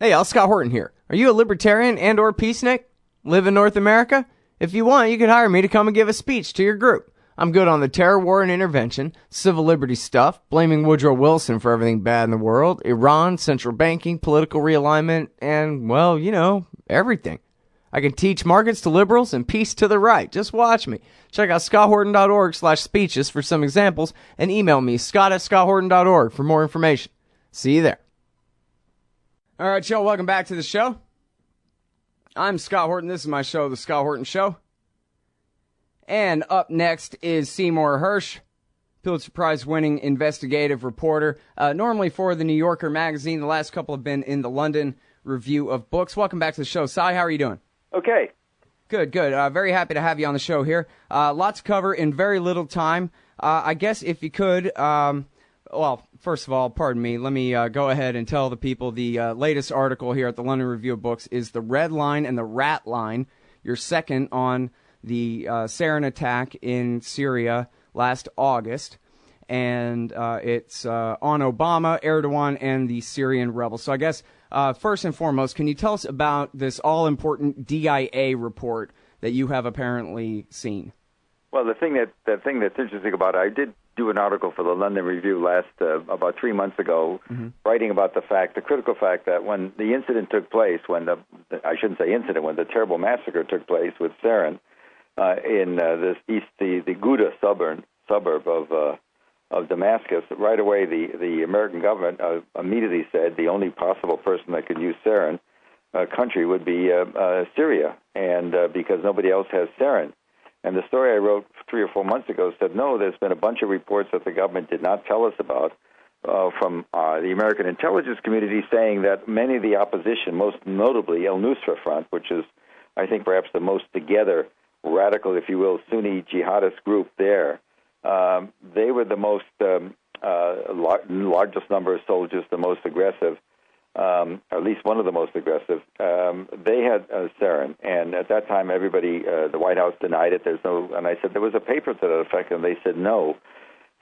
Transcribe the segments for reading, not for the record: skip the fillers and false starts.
Hey, y'all, Scott Horton here. Are you a libertarian and or peacenik? Live in North America? If you want, you could hire me to come and give a speech to your group. I'm good on the terror war and intervention, civil liberties stuff, blaming Woodrow Wilson for everything bad in the world, Iran, central banking, political realignment, and, well, you know, everything. I can teach markets to liberals and peace to the right. Just watch me. Check out scotthorton.org/speeches for some examples and email me, scott@scotthorton.org for more information. See you there. All right, y'all, welcome back to the show. I'm Scott Horton. This is my show, The Scott Horton Show. And up next is Seymour Hersh, Pulitzer Prize winning investigative reporter, normally for the New Yorker magazine. The last couple have been in the London Review of Books. Welcome back to the show. Cy, how are you doing? Okay. Good. Very happy to have you on the show here. Lots to cover in very little time. I guess if you could, well, first of all, pardon me, let me go ahead and tell the people the latest article here at the London Review of Books is The Red Line and the Rat Line, your second on the Sarin attack in Syria last August. And it's on Obama, Erdogan, and the Syrian rebels. So I guess, first and foremost, can you tell us about this all-important DIA report that you have apparently seen? Well, the thing that's interesting about it, I did do an article for the London Review about 3 months ago, writing about the critical fact that when the incident took place, when the terrible massacre took place with Sarin in the Ghouta suburb of Damascus, right away the American government immediately said the only possible person that could use Sarin country would be Syria, and because nobody else has Sarin. And the story I wrote 3 or 4 months ago said, no, there's been a bunch of reports that the government did not tell us about from the American intelligence community saying that many of the opposition, most notably al-Nusra Front, which is, I think, perhaps the most together radical, if you will, Sunni jihadist group there, they were the most largest number of soldiers, the most aggressive, at least one of the most aggressive. They had Sarin, and at that time, everybody, the White House denied it. And I said there was a paper to that effect, and they said no.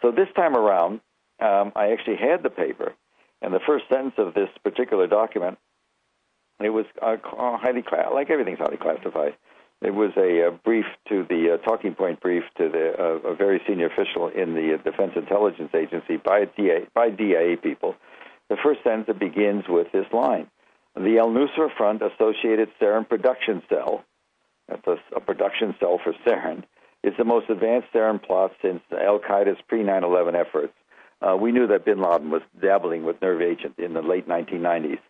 So this time around, I actually had the paper, and the first sentence of this particular document, it was highly like everything's highly classified. It was a brief to the talking point brief to a very senior official in the Defense Intelligence Agency by DIA people. The first sentence begins with this line: the al-Nusra Front Associated Sarin Production Cell, that's a production cell for Sarin, is the most advanced Sarin plot since al-Qaeda's pre-9/11 efforts. We knew that bin Laden was dabbling with nerve agent in the late 1990s,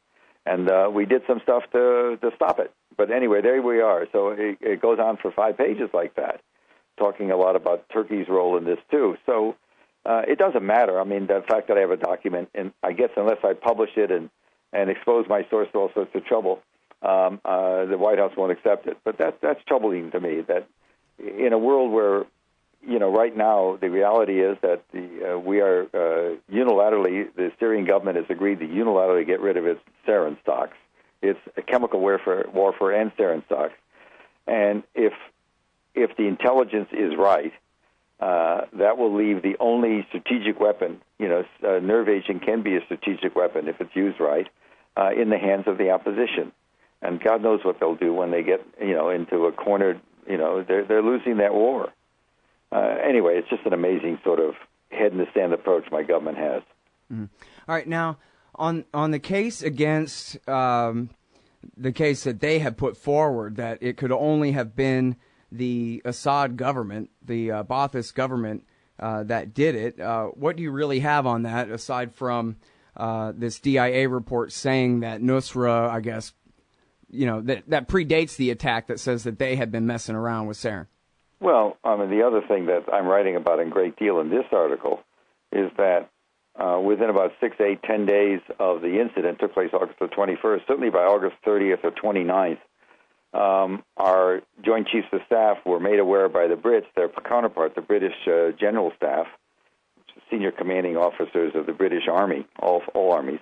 and we did some stuff to stop it. But anyway, there we are. So it goes on for 5 pages like that, talking a lot about Turkey's role in this too. So it doesn't matter. I mean, the fact that I have a document, and I guess unless I publish it and expose my source to all sorts of trouble, the White House won't accept it. But that's troubling to me, that in a world where, you know, right now the reality is that we are unilaterally, the Syrian government has agreed to unilaterally get rid of its sarin stocks. It's a chemical warfare and sarin stocks. And if the intelligence is right, that will leave the only strategic weapon, you know, nerve agent can be a strategic weapon if it's used right, in the hands of the opposition. And God knows what they'll do when they get, you know, into a cornered, you know, they're losing that war. Anyway, it's just an amazing sort of head-in-the-sand approach my government has. Mm-hmm. All right, now, on the case against the case that they have put forward, that it could only have been the Assad government, the Ba'athist government that did it, what do you really have on that, aside from this DIA report saying that Nusra, I guess, you know, that predates the attack, that says that they had been messing around with Sarin? Well, I mean, the other thing that I'm writing about in great deal in this article is that within about 6, 8, 10 days of the incident, took place August the 21st, certainly by August 30th or 29th, our Joint Chiefs of Staff were made aware by the Brits, their counterpart, the British General Staff, senior commanding officers of the British Army, all armies,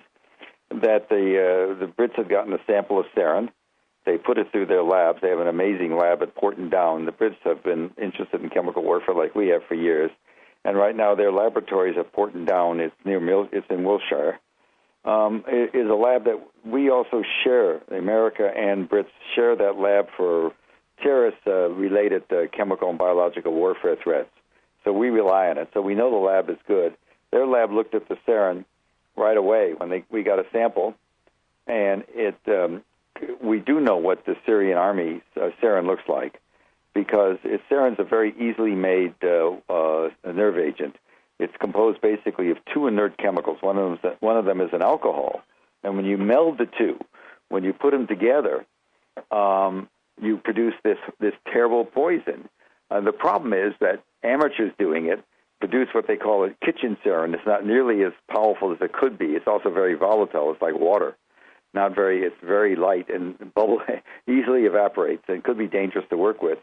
that the Brits had gotten a sample of sarin. They put it through their labs. They have an amazing lab at Horton Down. The Brits have been interested in chemical warfare like we have for years. And right now their laboratories at Horton Down, it's in Wiltshire, is a lab that we also share. America and Brits share that lab for terrorist-related chemical and biological warfare threats. So we rely on it. So we know the lab is good. Their lab looked at the sarin right away when we got a sample, and we do know what the Syrian army sarin looks like, because sarin's a very easily made nerve agent. It's composed basically of two inert chemicals. One of them is an alcohol, and when you meld the two, when you put them together, you produce this terrible poison. The problem is that amateurs doing it produce what they call a kitchen sarin. It's not nearly as powerful as it could be. It's also very volatile. It's like water. It's very light and easily evaporates, and could be dangerous to work with.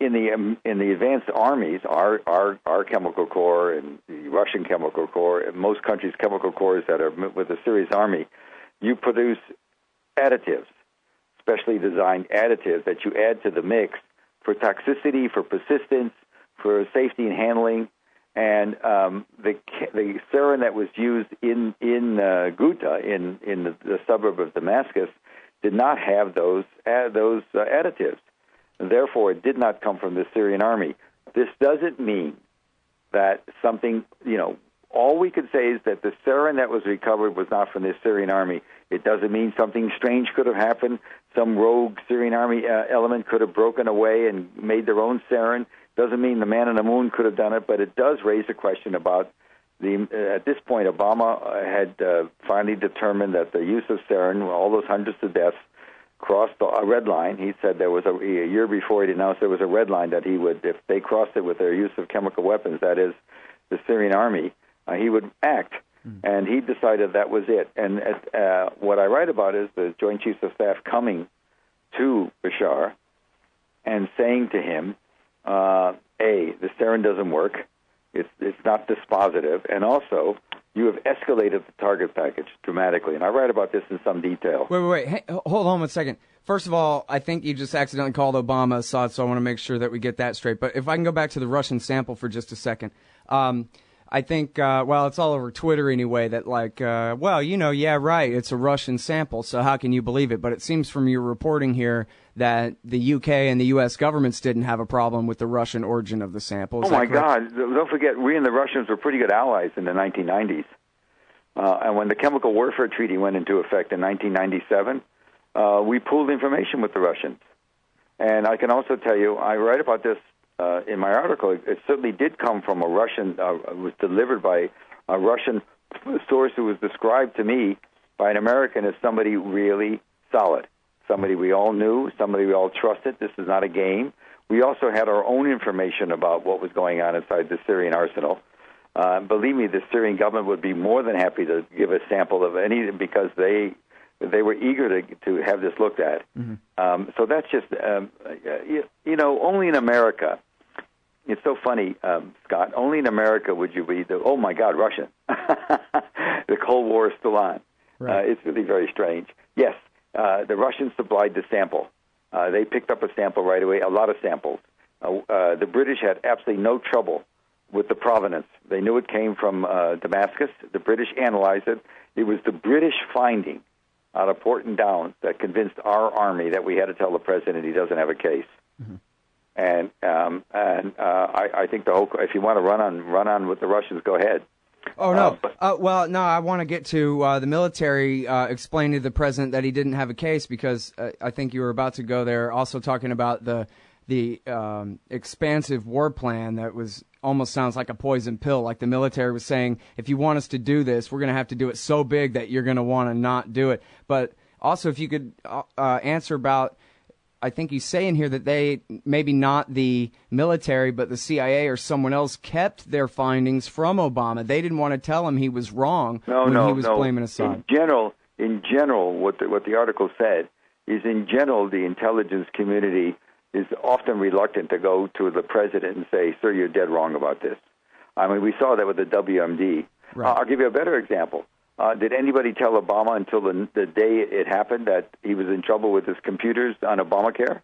In the advanced armies, our chemical corps and the Russian chemical corps, and most countries' chemical corps that are with the Syrian army, you produce additives, specially designed additives that you add to the mix for toxicity, for persistence, for safety and handling. And the sarin that was used in Ghouta, in the suburb of Damascus, did not have those additives. And therefore, it did not come from the Syrian army. This doesn't mean that something, all we could say is that the sarin that was recovered was not from the Syrian army. It doesn't mean something strange could have happened. Some rogue Syrian army element could have broken away and made their own sarin. Doesn't mean the man on the moon could have done it, but it does raise a question about at this point, Obama had finally determined that the use of sarin, all those hundreds of deaths, crossed a red line. He said there was a year before he announced there was a red line that he would, if they crossed it with their use of chemical weapons, that is the Syrian army, he would act. And he decided that was it. And what I write about is the Joint Chiefs of Staff coming to Bashar and saying to him, the sarin doesn't work. It's not dispositive. And also, you have escalated the target package dramatically. And I write about this in some detail. Wait. Hey, hold on 1 second. First of all, I think you just accidentally called Obama Assad, so I want to make sure that we get that straight. But if I can go back to the Russian sample for just a second. I think, it's all over Twitter anyway, that it's a Russian sample, so how can you believe it? But it seems from your reporting here that the UK and the US governments didn't have a problem with the Russian origin of the sample. Oh, my God. Don't forget, we and the Russians were pretty good allies in the 1990s. And when the Chemical Warfare Treaty went into effect in 1997, we pooled information with the Russians. And I can also tell you, I write about this in my article. It certainly did come from a Russian, it was delivered by a Russian source who was described to me by an American as somebody really solid, somebody we all knew, somebody we all trusted. This is not a game. We also had our own information about what was going on inside the Syrian arsenal. Believe me, the Syrian government would be more than happy to give a sample of any, because they were eager to have this looked at. Mm-hmm. So that's just, only in America. It's so funny, Scott. Only in America would you be oh my God, Russian. The Cold War is still on. Right. It's really very strange. Yes, the Russians supplied the sample. They picked up a sample right away, a lot of samples. The British had absolutely no trouble with the provenance. They knew it came from Damascus. The British analyzed it. It was the British finding out of Horton Downs that convinced our army that we had to tell the president he doesn't have a case. Mm-hmm. And I think the whole. If you want to run on with the Russians, go ahead. Oh no! I want to get to the military explaining to the president that he didn't have a case, because I think you were about to go there. Also talking about the expansive war plan that was almost sounds like a poison pill. Like the military was saying, if you want us to do this, we're going to have to do it so big that you're going to want to not do it. But also, if you could answer about. I think you say in here that they, maybe not the military, but the CIA or someone else kept their findings from Obama. They didn't want to tell him he was wrong when he was blaming Assad. In general, what the article said is, in general, the intelligence community is often reluctant to go to the president and say, sir, you're dead wrong about this. I mean, we saw that with the WMD. Right. I'll give you a better example. Did anybody tell Obama until the day it happened that he was in trouble with his computers on Obamacare?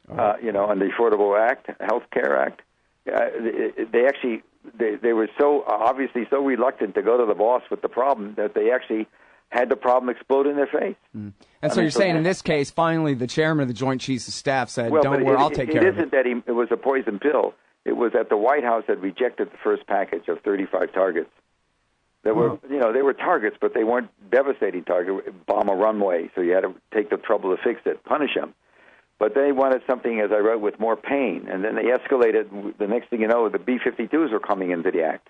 On the Affordable Health Care Act? They actually they were so obviously so reluctant to go to the boss with the problem that they actually had the problem explode in their face. And so you're saying in this case, finally, the chairman of the Joint Chiefs of Staff said, "Don't worry, I'll take care of it." It isn't that it was a poison pill. It was that the White House had rejected the first package of 35 targets. That were, they were targets, but they weren't devastating targets. Bomb a runway, so you had to take the trouble to fix it, punish them. But they wanted something, as I wrote, with more pain. And then they escalated. The next thing you know, the B-52s were coming into the act,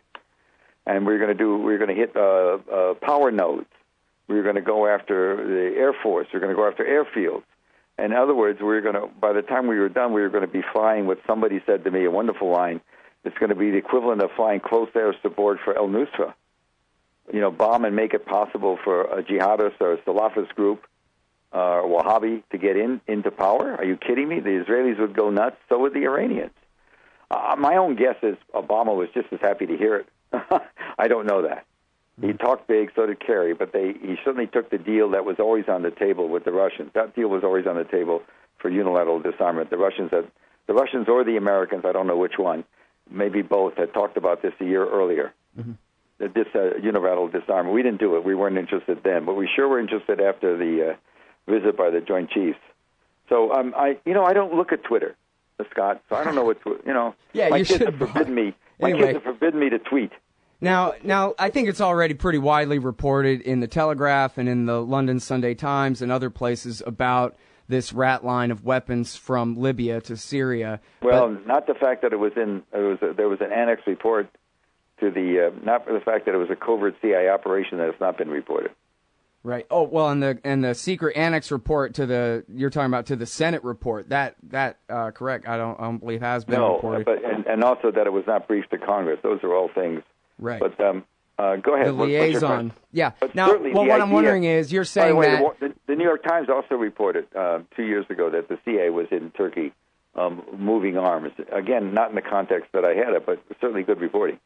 and we were going to hit power nodes. We were going to go after the Air Force. We were going to go after airfields. In other words, by the time we were done, we were going to be flying what somebody said to me, a wonderful line. It's going to be the equivalent of flying close air support for El Nusra. Bomb and make it possible for a jihadist or a Salafist group, Wahhabi, to get into power. Are you kidding me? The Israelis would go nuts. So would the Iranians. My own guess is Obama was just as happy to hear it. I don't know that. He talked big, so did Kerry, but he certainly took the deal that was always on the table with the Russians. That deal was always on the table for unilateral disarmament. The Russians or the Americans, I don't know which one, maybe both, had talked about this a year earlier. This unilateral disarmament. We didn't do it. We weren't interested then, but we sure were interested after the visit by the Joint Chiefs. So I don't look at Twitter, Scott. So I don't know what Yeah, my you kids should. have forbidden me. Anyway. My kids have forbidden me to tweet. Now, I think it's already pretty widely reported in the Telegraph and in the London Sunday Times and other places about this rat line of weapons from Libya to Syria. Well, not the fact that there was an annex report to not the fact that it was a covert CIA operation that has not been reported. Right. Oh, well, and the secret annex report you're talking about to the Senate report, that correct? I don't believe has been reported. But and also that it was not briefed to Congress. Those are all things. Right. But go ahead. The liaison. Yeah. But now, what I'm wondering is, you're saying that the New York Times also reported 2 years ago that the CIA was in Turkey moving arms. Again, not in the context that I had it, but certainly good reporting.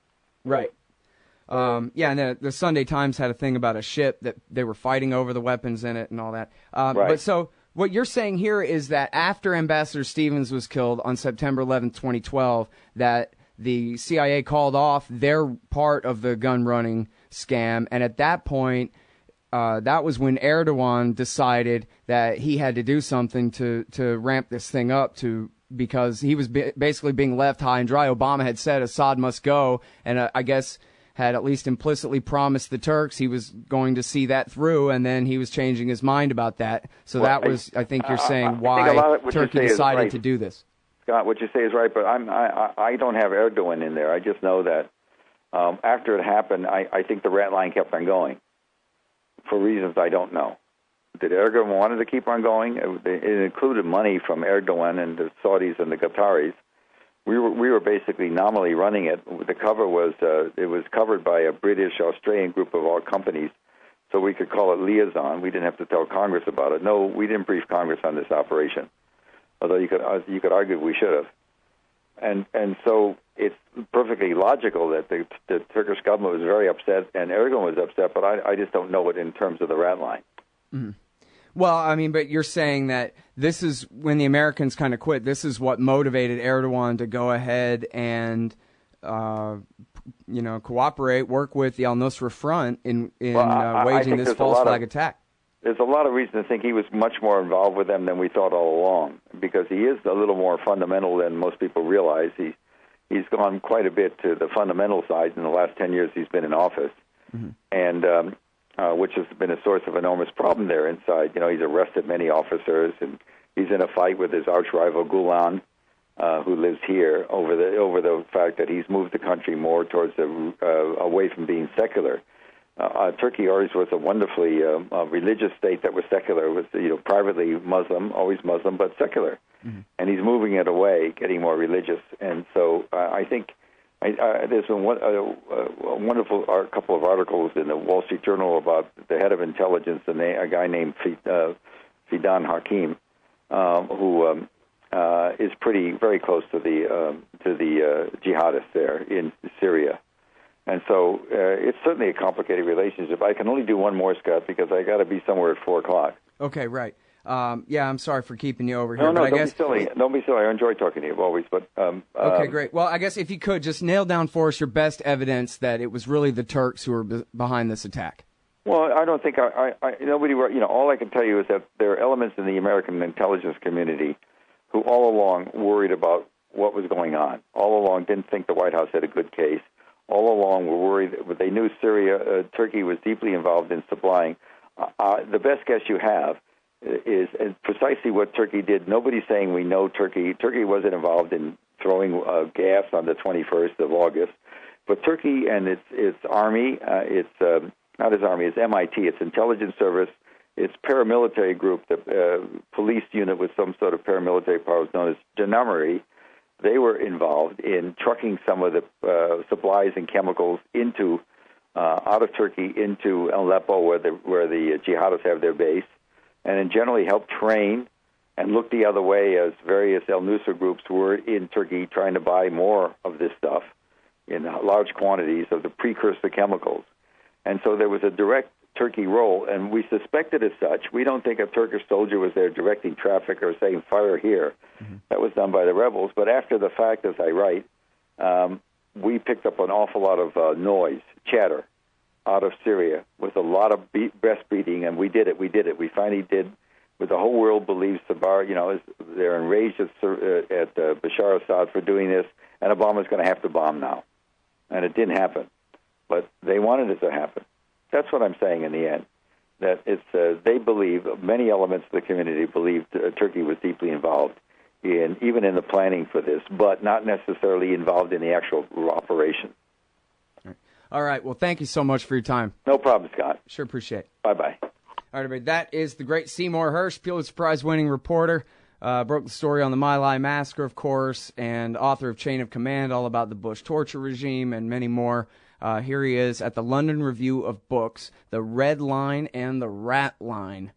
Right. And the Sunday Times had a thing about a ship that they were fighting over the weapons in it and all that. Right. But so what you're saying here is that after Ambassador Stevens was killed on September 11th, 2012, that the CIA called off their part of the gun-running scam, and at that point, that was when Erdogan decided that he had to do something to ramp this thing up because he was basically being left high and dry. Obama had said Assad must go, and I guess had at least implicitly promised the Turks he was going to see that through, and then he was changing his mind about that. So that was, I think you're saying, why Turkey decided to do this. Scott, what you say is right, but I don't have Erdogan in there. I just know that after it happened, I think the rat line kept on going for reasons I don't know. Did Erdogan wanted to keep on going? It included money from Erdogan and the Saudis and the Qataris. We were basically nominally running it. The cover was it was covered by a British Australian group of all companies, so we could call it liaison. We didn't have to tell Congress about it. No, we didn't brief Congress on this operation. Although you could argue we should have, and so it's perfectly logical that the Turkish government was very upset and Erdogan was upset, but I just don't know it in terms of the rat line. Mm-hmm. Well, I mean, but you're saying that this is when the Americans kind of quit. This is what motivated Erdogan to go ahead and cooperate, work with the Al Nusra Front in waging this false flag attack. There's a lot of reason to think he was much more involved with them than we thought all along, because he is a little more fundamental than most people realize. He's gone quite a bit to the fundamental side in the last 10 years he's been in office, and which has been a source of enormous problem there inside. He's arrested many officers, and he's in a fight with his arch rival Gulen, who lives here, over the fact that he's moved the country more towards away from being secular. Turkey always was a wonderfully religious state that was secular. It was privately Muslim, always Muslim, but secular. And he's moving it away, getting more religious. And so I think there's been a wonderful couple of articles in the Wall Street Journal about the head of intelligence, a guy named Fidan Hakim, who is very close to the jihadists there in Syria. And so it's certainly a complicated relationship. I can only do one more, Scott, because I got to be somewhere at 4:00. Okay, right. Yeah, I'm sorry for keeping you over here. No, but don't be silly. Don't be silly. I enjoy talking to you always. But okay, great. Well, I guess if you could just nail down for us your best evidence that it was really the Turks who were behind this attack. Well, I don't think nobody. All I can tell you is that there are elements in the American intelligence community who all along worried about what was going on. All along didn't think the White House had a good case. All along were worried that they knew Turkey was deeply involved in supplying. The best guess you have is precisely what Turkey did. Nobody's saying we know Turkey. Turkey wasn't involved in throwing gas on the 21st of August. But Turkey and its army, not his army, it's MIT, its intelligence service, its paramilitary group, the police unit with some sort of paramilitary powers known as Jandarmerie, they were involved in trucking some of the supplies and chemicals out of Turkey into Aleppo, where the jihadists have their base, and then generally helped train and look the other way as various al-Nusra groups were in Turkey trying to buy more of this stuff in large quantities of the precursor chemicals. And so there was a direct Turkey role, and we suspected as such. We don't think a Turkish soldier was there directing traffic or saying, fire here. Mm-hmm. That was done by the rebels. But after the fact, as I write, we picked up an awful lot of noise, chatter, out of Syria with a lot of breastfeeding, and we did it. We finally did what the whole world believes they're enraged at Bashar Assad for doing this, and Obama's going to have to bomb now. And it didn't happen. But they wanted it to happen. That's what I'm saying in the end, that they believe, many elements of the community believed Turkey was deeply involved even in the planning for this, but not necessarily involved in the actual operation. All right. Well, thank you so much for your time. No problem, Scott. Sure appreciate it. Bye-bye. All right, everybody. That is the great Seymour Hersh, Pulitzer Prize winning reporter. Broke the story on the My Lai massacre, of course, and author of Chain of Command, all about the Bush torture regime and many more. Here he is at the London Review of Books, The Red Line and the Rat Line.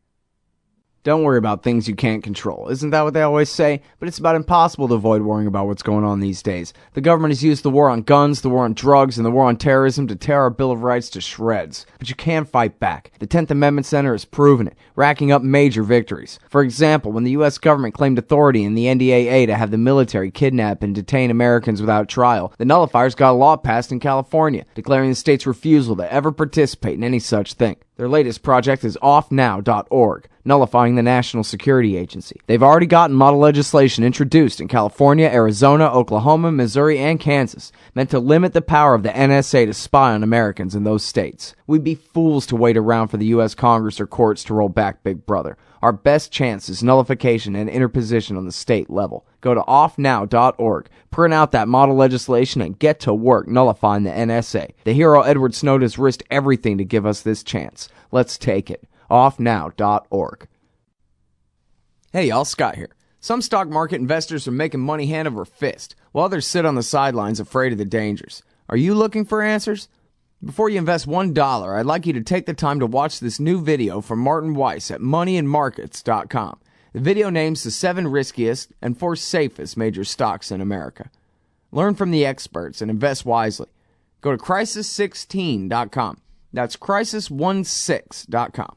Don't worry about things you can't control. Isn't that what they always say? But it's about impossible to avoid worrying about what's going on these days. The government has used the war on guns, the war on drugs, and the war on terrorism to tear our Bill of Rights to shreds. But you can fight back. The 10th Amendment Center has proven it, racking up major victories. For example, when the U.S. government claimed authority in the NDAA to have the military kidnap and detain Americans without trial, the nullifiers got a law passed in California, declaring the state's refusal to ever participate in any such thing. Their latest project is offnow.org, nullifying the National Security Agency. They've already gotten model legislation introduced in California, Arizona, Oklahoma, Missouri, and Kansas, meant to limit the power of the NSA to spy on Americans in those states. We'd be fools to wait around for the U.S. Congress or courts to roll back Big Brother. Our best chance is nullification and interposition on the state level. Go to offnow.org, print out that model legislation, and get to work nullifying the NSA. The hero Edward Snowden has risked everything to give us this chance. Let's take it. Offnow.org. Hey y'all, Scott here. Some stock market investors are making money hand over fist, while others sit on the sidelines afraid of the dangers. Are you looking for answers? Before you invest $1, I'd like you to take the time to watch this new video from Martin Weiss at moneyandmarkets.com. The video names the 7 riskiest and 4 safest major stocks in America. Learn from the experts and invest wisely. Go to crisis16.com. That's crisis16.com.